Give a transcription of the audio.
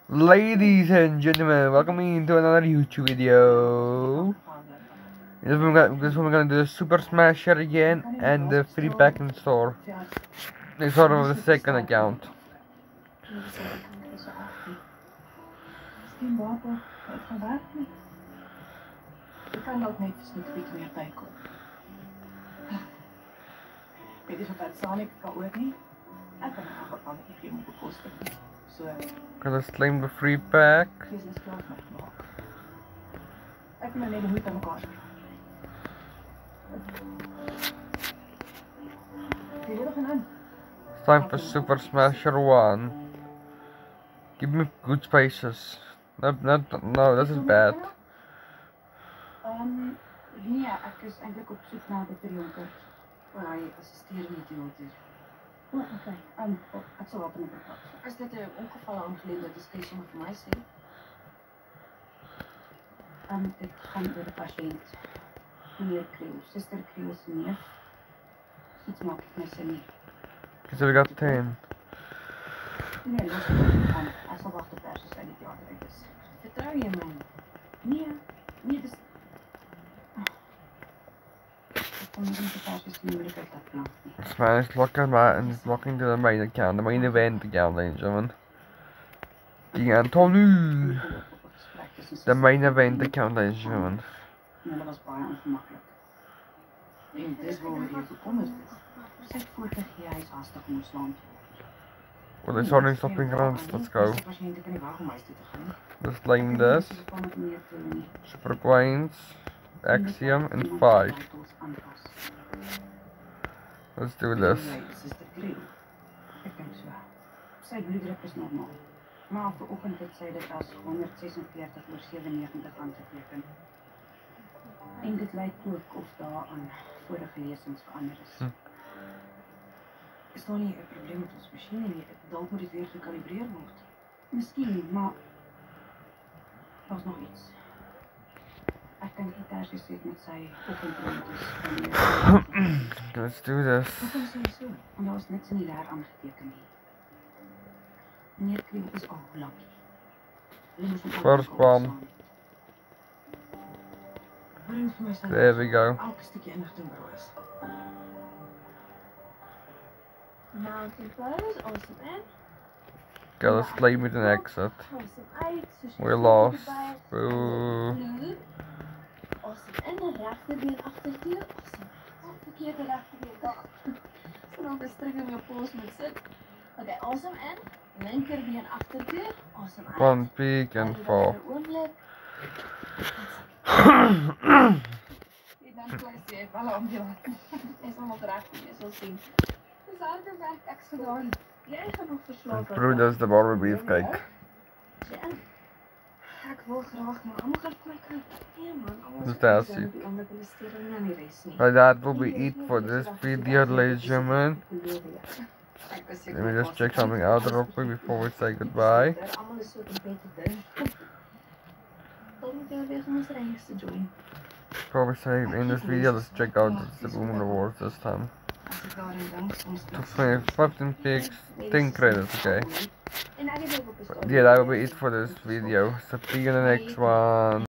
Ladies and gentlemen, welcome into another YouTube video. This one we're gonna do the Super Smasher again and the free pack in store. It's sort of the second account. Gonna claim the free pack. It's time for Super Smasher 1. Give me good spaces. No, this is bad. Nee, ek is eintlik op soek na die Jonker. Hy assisteer met die auto. Okay. Ek sal op 'n plek. As dit 'n ongeval aangeleentheid is, kan jy sommer vir my sê. Dit gaan oor 'n pasiënt. Meneer Kriel, suster Kriel se neef. Iets maak ek my sin nie. So we got 10. Nee, los dit. Ek sal wag tot perse sy die teater uit is. Vertrou jy my? Nee, dis This man is locking to the main account, the main event account, ladies and gentlemen. The Antonu! The main event account, ladies and gentlemen. Well, they're starting stopping runs, let's go. Let's claim this. Super Coins, Axiom, and 5. Let's do this. Sy bloeddruk is normaal. Maar vanoggend het sy dit as 146/97 aangeteken. En dit lyk ook of daar aan vorige lesings verander is. Is daar nie 'n probleem met ons masjiene nie? Dalk moet dit weer gekalibreer word. Miskien, maar daar's nog iets. Ek dink die tersies het met sy oggendroomtes. Let's do this. Wat kan sy so? Want daar is niks in die leer aangeteken nie. Meneer Kriel is al lankie. First one. There we go. Elke stukje inligting is. Mountain photos, awesome in. Okay, let's claim it and exit. Awesome uit. We're lost. Boo. Awesome in, de rechterbeen agterdeur. Awesome. Verkeerde rechterbeen daar. So dan bestring om jou pols moet sit. Okay, awesome in. Linkerbeen agterdeur. Awesome uit. 1 peek and 4. Oomblik. Dan klas jy wel om jou. Is nog reg, jy sal sien. Dis harde werk ek gedaan. Jy gaan nog verslaap. Brew does the barbecue beefcake. Ek wil graag maar almal gaan kyk. Nee man, almal Just ask you. But that will be it for this video, ladies and gentlemen. Let me just check something out real quick before we say goodbye. Before we say in this video, let's check out the Boom Rewards this time. 15 picks, 10 credits, okay. But yeah, that will be it for this video. So see you in the next one.